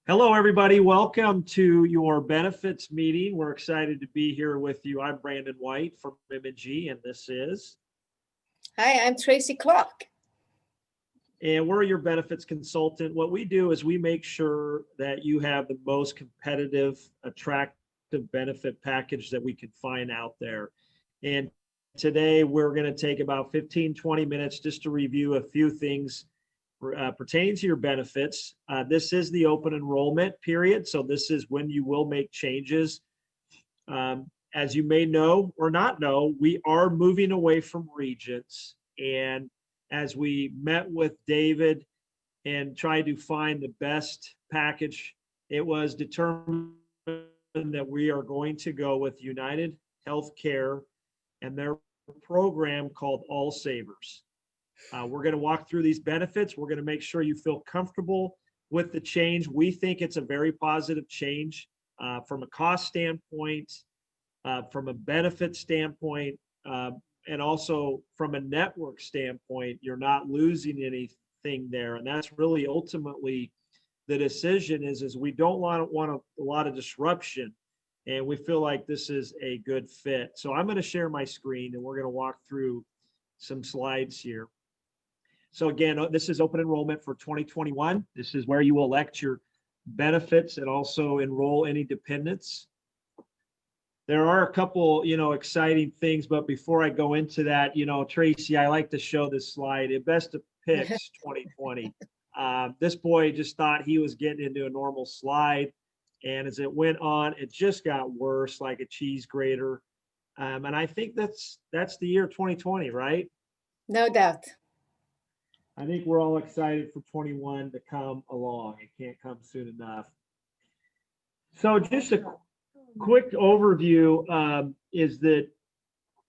Hello, everybody. Welcome to your benefits meeting. We're excited to be here with you. I'm Brandon White from M&G, and this is, Hi, I'm Tracy Clark. and we're your benefits consultant. What we do is we make sure that you have the most competitive, attractive benefit package that we can find out there. And today we're going to take about 15, 20 minutes just to review a few things pertaining to your benefits. This is the open enrollment period, so this is when you will make changes. As you may know or not know, we are moving away from regents. And as we met with David and tried to find the best package, it was determined that we are going to go with United Healthcare and their program called All Savers. We're going to walk through these benefits. We're going to make sure you feel comfortable with the change. We think it's a very positive change from a cost standpoint, from a benefit standpoint, and also from a network standpoint. You're not losing anything there. And that's really ultimately the decision is we don't want a lot of disruption. And we feel like this is a good fit. So I'm going to share my screen and we're going to walk through some slides here. So again, this is open enrollment for 2021. This is where you will elect your benefits and also enroll any dependents. There are a couple, exciting things, but before I go into that, Tracy, I like to show this slide. It best depicts 2020. This boy just thought he was getting into a normal slide. And as it went on, it just got worse, like a cheese grater. And I think that's the year 2020, right? No doubt. I think we're all excited for 21 to come along. It can't come soon enough. So just a quick overview is that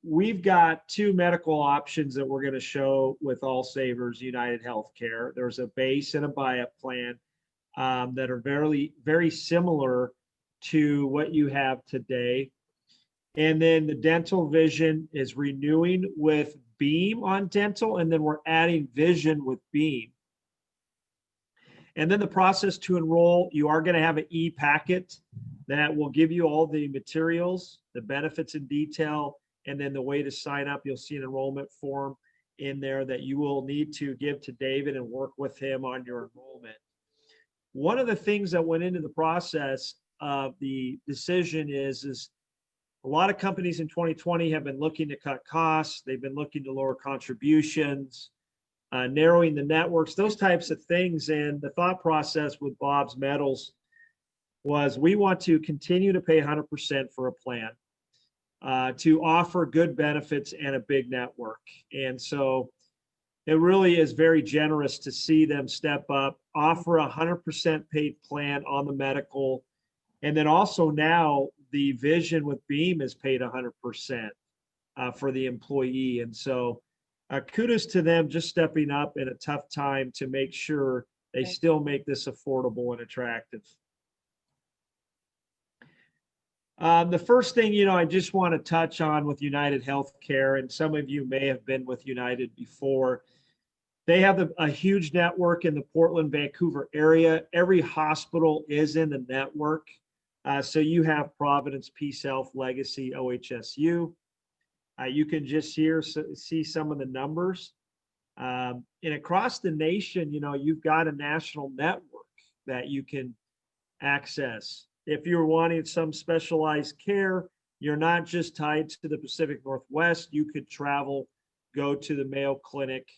we've got two medical options that we're going to show with All Savers United Healthcare. There's a base and a buy-up plan that are very, very similar to what you have today. And then the dental vision is renewing with Beam on dental, and then we're adding vision with Beam. And then the process to enroll, you are going to have an e-packet that will give you all the materials, the benefits in detail, and then the way to sign up. You'll see an enrollment form in there that you will need to give to David and work with him on your enrollment. One of the things that went into the process of the decision is a lot of companies in 2020 have been looking to cut costs. They've been looking to lower contributions, narrowing the networks, those types of things. And the thought process with Bob's Metals was we want to continue to pay 100% for a plan, to offer good benefits and a big network. And so it really is very generous to see them step up, offer a 100% paid plan on the medical. And then also now the vision with Beam is paid 100% for the employee. And so kudos to them just stepping up in a tough time to make sure they still make this affordable and attractive. The first thing, I just want to touch on with United Healthcare, and some of you may have been with United before. They have a huge network in the Portland, Vancouver area. Every hospital is in the network. So you have Providence, Peace Health, Legacy, OHSU. You can just see some of the numbers. And across the nation, you've got a national network that you can access. If you're wanting some specialized care, you're not just tied to the Pacific Northwest. You could travel, go to the Mayo Clinic,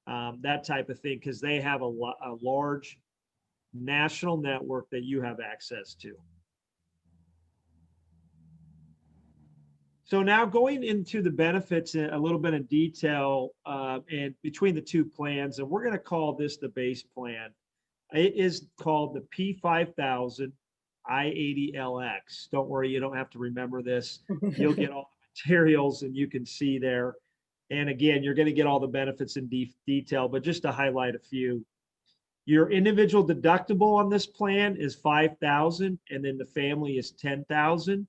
that type of thing, because they have a large national network that you have access to. So now going into the benefits in a little bit of detail and between the two plans, and we're going to call this the base plan. It is called the P5000 I80LX. Don't worry, you don't have to remember this. You'll get all the materials and you can see there. And again, you're going to get all the benefits in detail, but just to highlight a few. Your individual deductible on this plan is $5,000, and then the family is $10,000.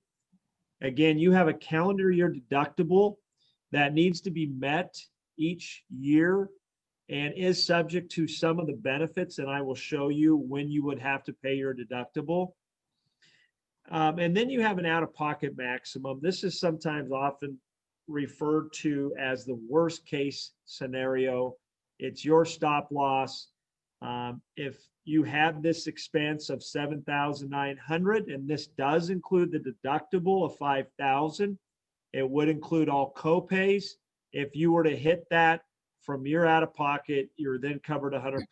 Again, you have a calendar year deductible that needs to be met each year. and is subject to some of the benefits, and I will show you when you would have to pay your deductible. And then you have an out-of-pocket maximum. This is sometimes often referred to as the worst case scenario. It's your stop loss. If you have this expense of $7,900, and this does include the deductible of $5,000, it would include all co-pays. If you were to hit that from your out-of-pocket, you're then covered 100%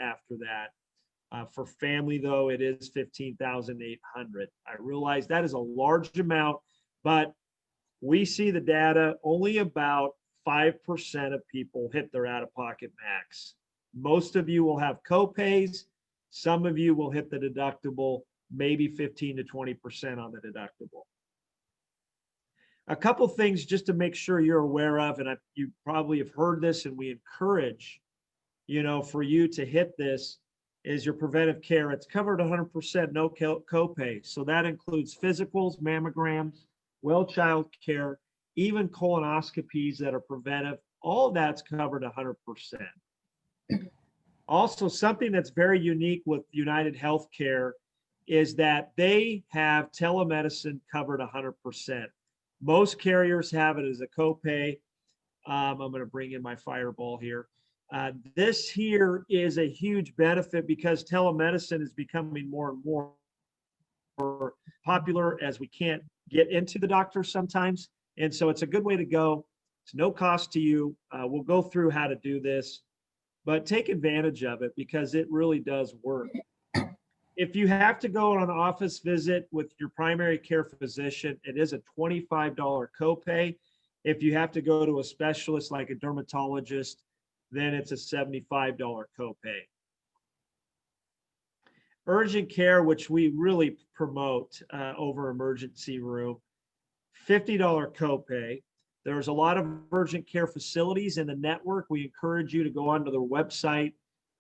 after that. For family, though, it is $15,800. I realize that is a large amount, but we see the data, only about 5% of people hit their out-of-pocket max. Most of you will have co-pays. Some of you will hit the deductible, maybe 15 to 20% on the deductible. A couple things just to make sure you're aware of, and you probably have heard this, and we encourage, for you to hit this, is your preventive care. It's covered 100%, no copay. So that includes physicals, mammograms, well child care, even colonoscopies that are preventive. All of that's covered 100%. Also, something that's very unique with United Healthcare is that they have telemedicine covered 100%. Most carriers have it as a copay. I'm going to bring in my fireball here. This here is a huge benefit because telemedicine is becoming more and more popular as we can't get into the doctor sometimes. And so it's a good way to go. It's no cost to you. We'll go through how to do this, but take advantage of it because it really does work. If you have to go on an office visit with your primary care physician, it is a $25 copay. If you have to go to a specialist like a dermatologist, then it's a $75 copay. Urgent care, which we really promote over emergency room, $50 copay. There's a lot of urgent care facilities in the network. We encourage you to go onto their website,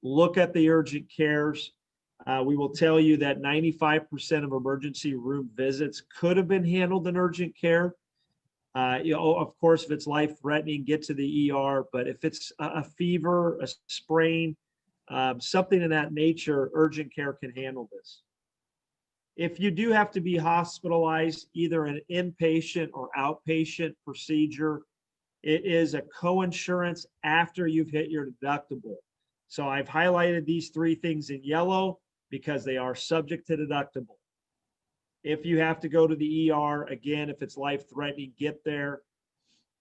look at the urgent cares. We will tell you that 95% of emergency room visits could have been handled in urgent care. Of course, if it's life-threatening, get to the ER. But if it's a fever, a sprain, something in that nature, urgent care can handle this. If you do have to be hospitalized, either an inpatient or outpatient procedure, it is a coinsurance after you've hit your deductible. So I've highlighted these three things in yellow because they are subject to deductible. If you have to go to the ER, again, if it's life-threatening, get there.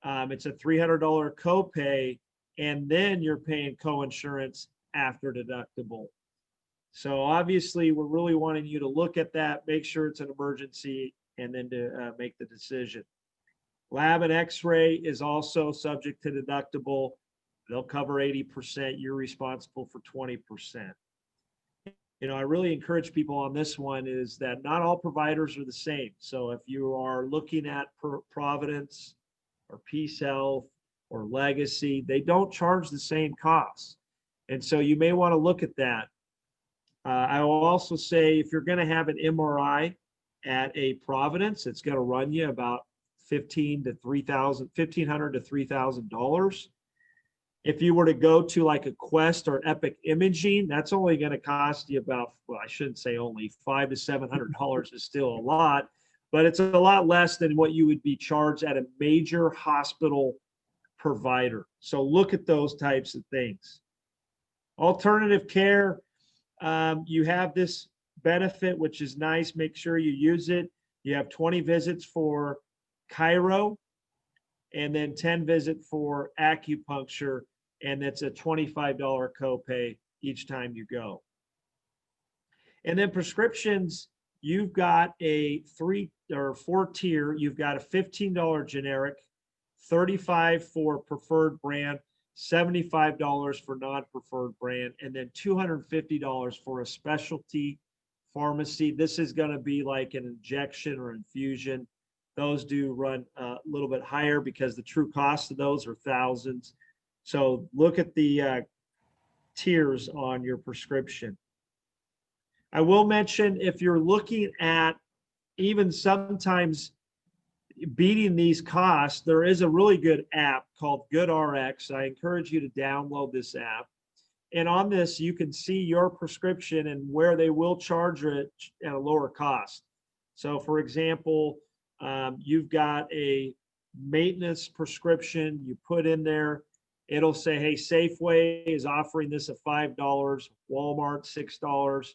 It's a $300 copay, and then you're paying coinsurance after deductible. So obviously, we're really wanting you to look at that, make sure it's an emergency, and then to make the decision. Lab and X-ray is also subject to deductible. They'll cover 80%. You're responsible for 20%. I really encourage people on this one is that not all providers are the same. So if you are looking at Providence or Peace Health or Legacy, they don't charge the same costs. And so you may want to look at that. I will also say if you're going to have an MRI at a Providence, it's going to run you about $1,500 to $3,000. If you were to go to like a Quest or Epic Imaging, that's only going to cost you about, well, I shouldn't say only, $500 to $700 is still a lot, but it's a lot less than what you would be charged at a major hospital provider. So look at those types of things. Alternative care, you have this benefit, which is nice. Make sure you use it. You have 20 visits for chiro and then 10 visits for acupuncture, and it's a $25 copay each time you go. And then prescriptions, you've got a 3 or 4 tier. You've got a $15 generic, $35 for preferred brand, $75 for non-preferred brand, and then $250 for a specialty pharmacy. This is going to be like an injection or infusion. Those do run a little bit higher because the true cost of those are thousands. So look at the tiers on your prescription. I will mention if you're looking at even sometimes beating these costs, there is a really good app called GoodRx. I encourage you to download this app. And on this, you can see your prescription and where they will charge it at a lower cost. So for example, you've got a maintenance prescription, you put in there, it'll say, hey, Safeway is offering this at $5, Walmart $6,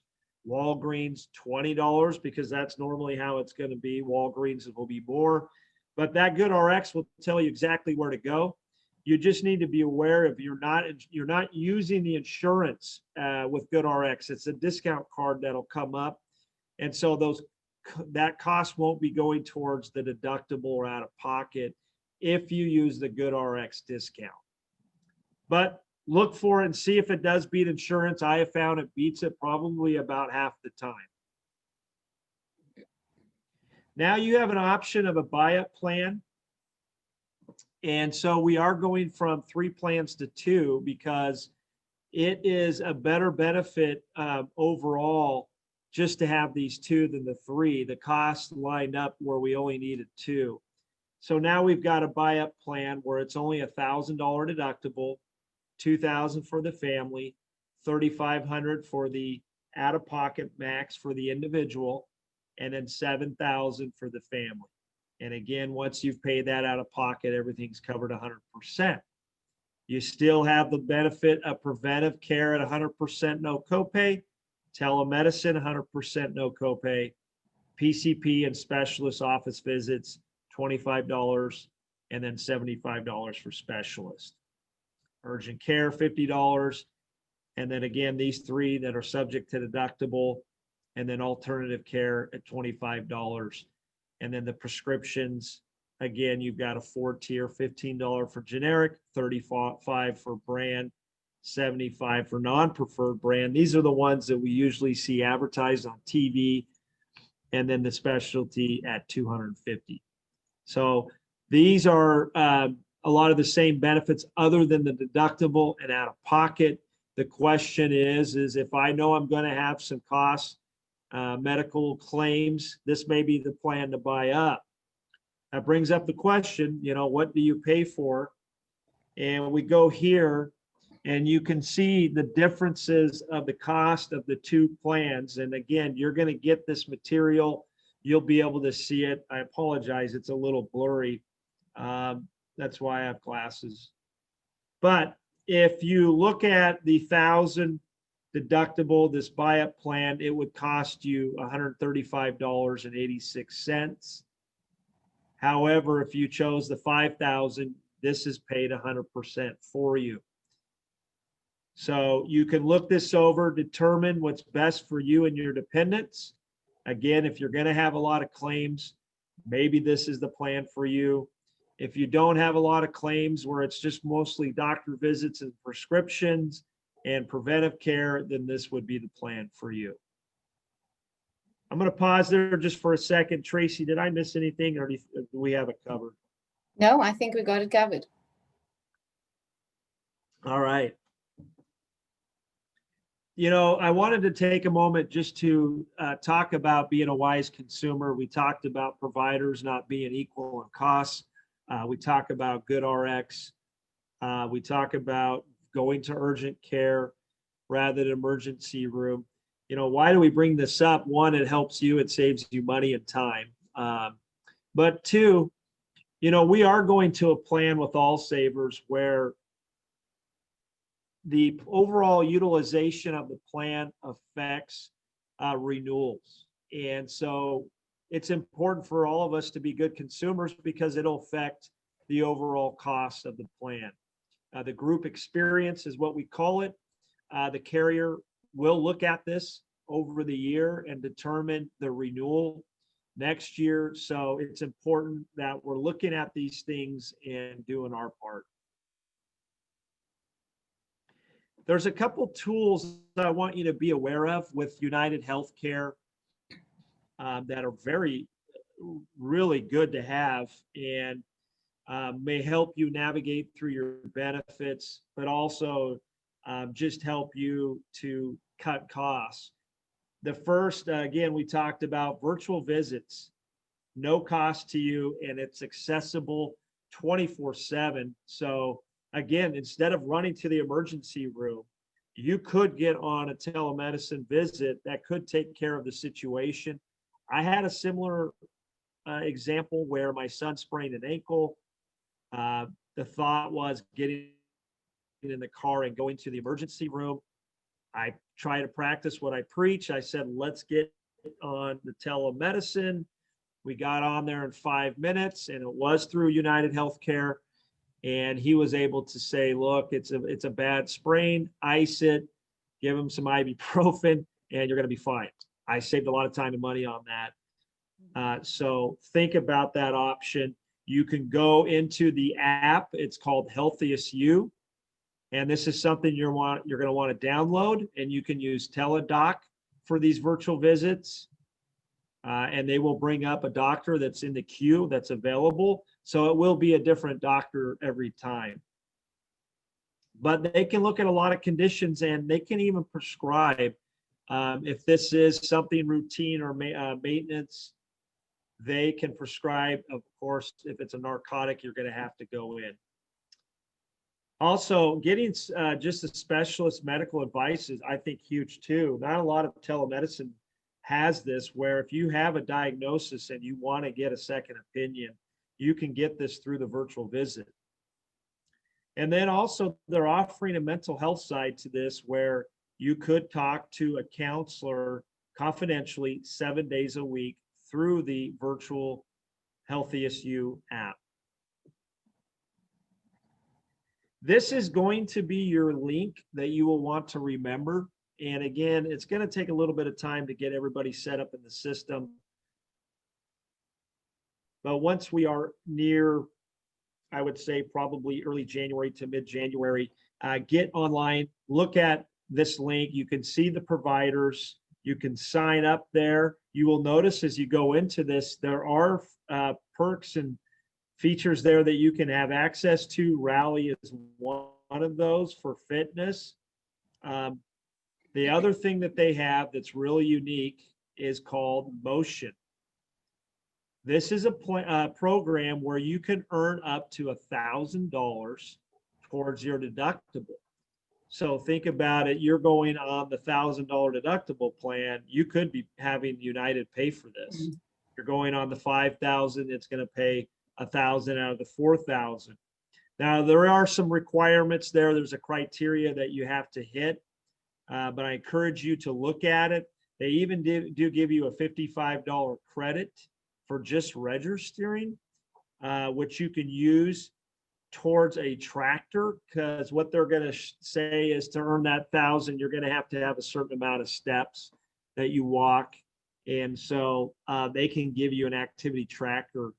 Walgreens $20, because that's normally how it's going to be. Walgreens will be more, but that GoodRx will tell you exactly where to go. You just need to be aware if you're not using the insurance with GoodRx. It's a discount card that'll come up, and so that cost won't be going towards the deductible or out of pocket if you use the GoodRx discount. But look for it and see if it does beat insurance. I have found it beats it probably about half the time. Now you have an option of a buy-up plan. And so we are going from 3 plans to 2 because it is a better benefit overall just to have these 2 than the 3. The costs lined up where we only needed 2. So now we've got a buy-up plan where it's only $1,000 deductible, $2,000 for the family, $3,500 for the out-of-pocket max for the individual, and then $7,000 for the family. And again, once you've paid that out of pocket, everything's covered 100%. You still have the benefit of preventive care at 100% no copay, telemedicine 100% no copay, PCP and specialist office visits $25, and then $75 for specialist. Urgent care $50, and then again, these 3 that are subject to deductible, and then alternative care at $25. And then the prescriptions, again, you've got a 4-tier, $15 for generic, $35 for brand, $75 for non-preferred brand. These are the ones that we usually see advertised on TV, and then the specialty at $250. So these are a lot of the same benefits other than the deductible and out of pocket. The question is if I know I'm going to have some costs, medical claims, this may be the plan to buy up. That brings up the question, what do you pay for? And we go here and you can see the differences of the cost of the 2 plans. And again, you're going to get this material. You'll be able to see it. I apologize, it's a little blurry. That's why I have glasses. But if you look at the $1,000 deductible, this buy-up plan, it would cost you $135.86. However, if you chose the $5,000, this is paid 100% for you. So you can look this over, determine what's best for you and your dependents. Again, if you're going to have a lot of claims, maybe this is the plan for you. If you don't have a lot of claims where it's just mostly doctor visits and prescriptions and preventive care, then this would be the plan for you. I'm going to pause there just for a second. Tracy, did I miss anything, or do we have it covered? No, I think we got it covered. All right. I wanted to take a moment just to talk about being a wise consumer. We talked about providers not being equal in costs. We talk about GoodRx. We talk about going to urgent care rather than emergency room. Why do we bring this up? 1, it helps you, it saves you money and time. But 2, we are going to a plan with All Savers where the overall utilization of the plan affects renewals. And so it's important for all of us to be good consumers because it'll affect the overall cost of the plan. The group experience is what we call it. The carrier will look at this over the year and determine the renewal next year. So it's important that we're looking at these things and doing our part. There's a couple tools that I want you to be aware of with United Healthcare that are really good to have and may help you navigate through your benefits, but also just help you to cut costs. The first, again, we talked about virtual visits. no cost to you, and it's accessible 24/7. So again, instead of running to the emergency room, you could get on a telemedicine visit that could take care of the situation. I had a similar example where my son sprained an ankle. The thought was getting in the car and going to the emergency room. I try to practice what I preach. I said, let's get on the telemedicine. We got on there in 5 minutes, and it was through United Healthcare. And he was able to say, look, it's a bad sprain, ice it, give him some ibuprofen, and you're going to be fine. I saved a lot of time and money on that. So think about that option. You can go into the app. It's called Healthiest You. And this is something you're going to want to download, and you can use TeleDoc for these virtual visits. And they will bring up a doctor that's in the queue that's available. So it will be a different doctor every time. But they can look at a lot of conditions, and they can even prescribe if this is something routine or maintenance. They can prescribe. Of course, if it's a narcotic, you're going to have to go in. Also, getting just a specialist medical advice is, I think, huge too. Not a lot of telemedicine has this, where if you have a diagnosis and you want to get a second opinion, you can get this through the virtual visit. And then also they're offering a mental health side to this, where you could talk to a counselor confidentially 7 days a week through the virtual Healthiest You app. This is going to be your link that you will want to remember. And again, it's going to take a little bit of time to get everybody set up in the system. But once we are near, I would say probably early January to mid-January, get online, look at this link. You can see the providers. You can sign up there. You will notice as you go into this, there are perks and features there that you can have access to. Rally is one of those for fitness. The other thing that they have that's really unique is called Motion. This is a program where you can earn up to $1,000 towards your deductible. So think about it. You're going on the $1,000 deductible plan. You could be having United pay for this. You're going on the $5,000. It's going to pay $1,000 out of the $4,000. Now, there are some requirements there. There's a criteria that you have to hit. But I encourage you to look at it. They even do give you a $55 credit for just registering, which you can use towards a tractor, because what they're going to say is to earn that $1,000, you're going to have a certain amount of steps that you walk. And so they can give you an activity tracker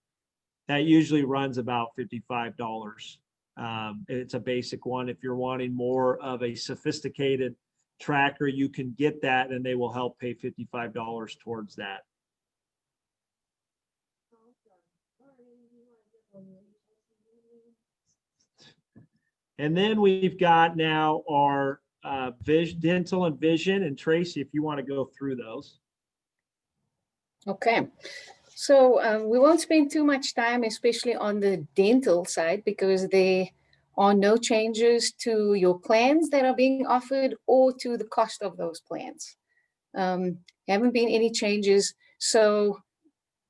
that usually runs about $55. It's a basic one. If you're wanting more of a sophisticated tracker, you can get that, and they will help pay $55 towards that. And then we've got now our dental and vision. And Tracy, if you want to go through those. Okay. So we won't spend too much time, especially on the dental side, because there are no changes to your plans that are being offered or to the cost of those plans. Haven't been any changes. So,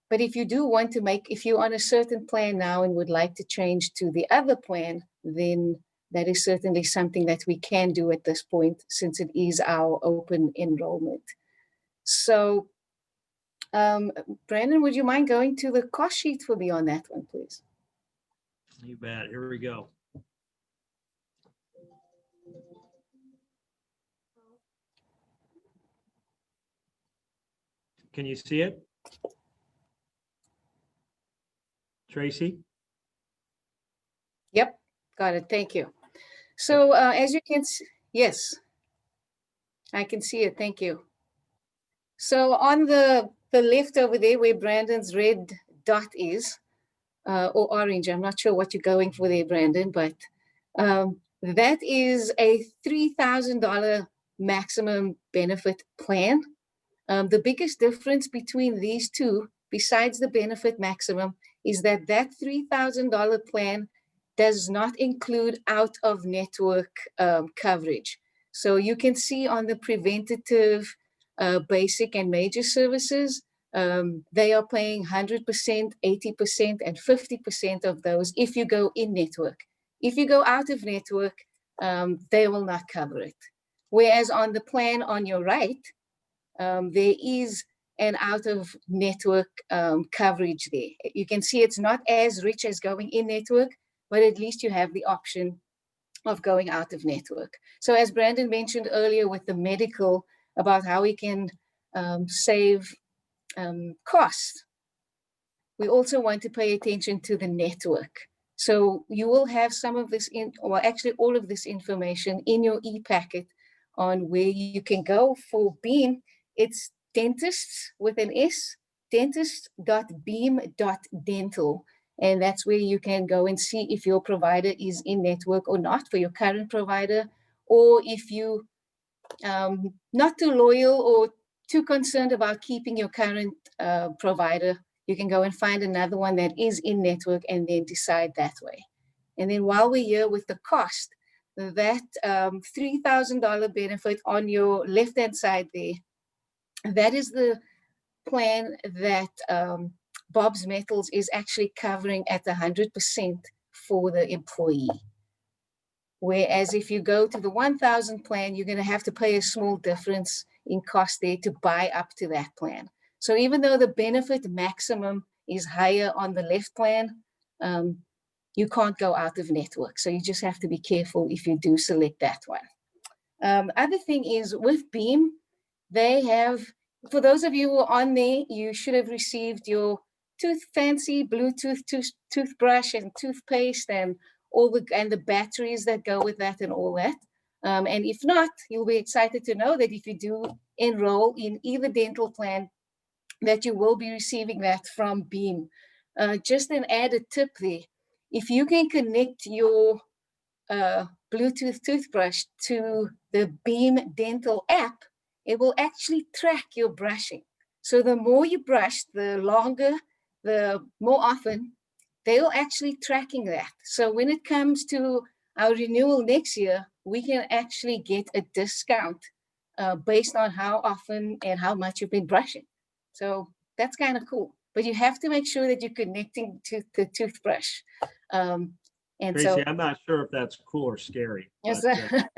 but if you do want to if you're on a certain plan now and would like to change to the other plan, then that is certainly something that we can do at this point, since it is our open enrollment. So, Brandon, would you mind going to the cost sheet for me on that one, please? You bet. Here we go. Can you see it? Tracy? Yep, got it. Thank you. So as you can see, yes, I can see it. Thank you. So on the left over there where Brandon's red dot is, or orange, I'm not sure what you're going for there, Brandon, but that is a $3,000 maximum benefit plan. The biggest difference between these two besides the benefit maximum, is that that $3,000 plan does not include out-of-network coverage. So you can see on the preventative, basic, and major services, they are paying 100%, 80%, and 50% of those if you go in network. If you go out of network, they will not cover it. Whereas on the plan on your right, there is an out-of-network coverage there. You can see it's not as rich as going in network, but at least you have the option of going out of network. So as Brandon mentioned earlier with the medical, about how we can save costs, we also want to pay attention to the network. So you will have some of this or actually all of this information in your e-packet on where you can go for Beam. It's dentists with an S, dentist.beam.dental. And that's where you can go and see if your provider is in network or not for your current provider, or if you not too loyal or too concerned about keeping your current provider, you can go and find another one that is in network and then decide that way. And then while we're here with the cost, that $3,000 benefit on your left-hand side there, that is the plan that Bob's Metals is actually covering at 100% for the employee. Whereas if you go to the 1,000 plan, you're going to have to pay a small difference in cost there to buy up to that plan. So even though the benefit maximum is higher on the left plan, you can't go out of network. So you just have to be careful if you do select that one. Other thing is with Beam, they have, for those of you who are on there, you should have received your fancy Bluetooth toothbrush and toothpaste and all the batteries that go with that and all that. And if not, you'll be excited to know that if you do enroll in either dental plan, that you will be receiving that from Beam. Just an added tip there, if you can connect your Bluetooth toothbrush to the Beam Dental app, it will actually track your brushing. So the more you brush, the longer, the more often, they're actually tracking that. So when it comes to our renewal next year, we can actually get a discount based on how often and how much you've been brushing. So that's kind of cool. But you have to make sure that you're connecting to the toothbrush. And Tracy, so I'm not sure if that's cool or scary. Yes, But,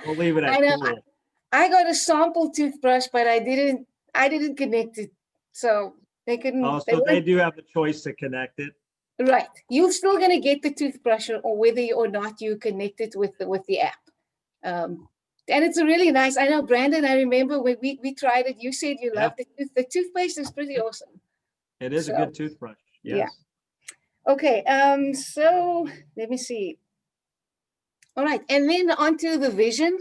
we'll leave it at I know. cool. I got a sample toothbrush, but I didn't connect it. So they couldn't. Oh, so they do have the choice to connect it. Right. You're still going to get the toothbrush or whether or not you connect it with the app. And it's a really nice, I know, Brandon, I remember when we tried it, you said you loved the toothpaste is pretty awesome. It is a good toothbrush. Yes. Yeah. Okay. So let me see. All right. And then onto the vision.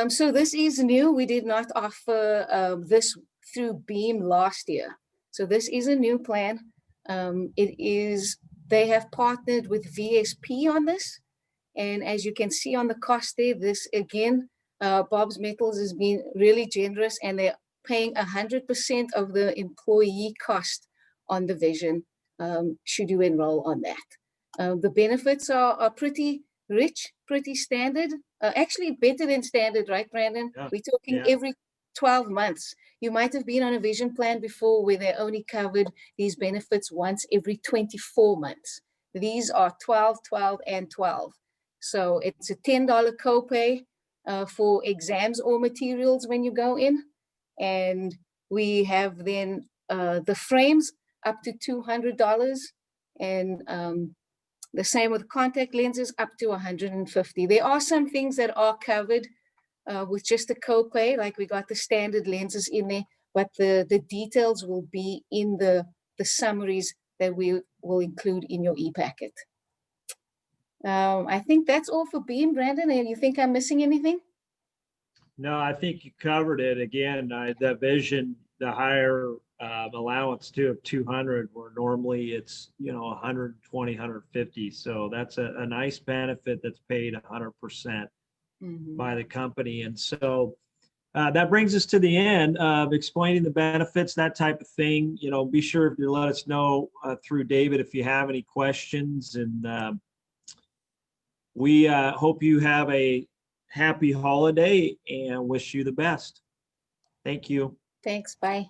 So this is new. We did not offer this through Beam last year. So this is a new plan. They have partnered with VSP on this. And as you can see on the cost there, this again, Bob's Metals has been really generous and they're paying 100% of the employee cost on the vision should you enroll on that. The benefits are pretty rich, pretty standard, actually better than standard, right, Brandon? Yeah. We're talking every 12 months. You might have been on a vision plan before where they only covered these benefits once every 24 months. These are 12, 12, and 12. So it's a $10 copay for exams or materials when you go in. And we have then the frames up to $200 and the same with contact lenses up to $150. There are some things that are covered with just a copay, like we got the standard lenses in there, but the details will be in the summaries that we will include in your e-packet. I think that's all for Beam, Brandon. And you think I'm missing anything? No, I think you covered it. Again, the vision, the higher allowance too of 200, where normally it's 120, 150. So that's a nice benefit that's paid 100% by the company. And so That brings us to the end of explaining the benefits, that type of thing. Be sure to let us know through David if you have any questions. And we hope you have a happy holiday and wish you the best. Thank you. Thanks. Bye.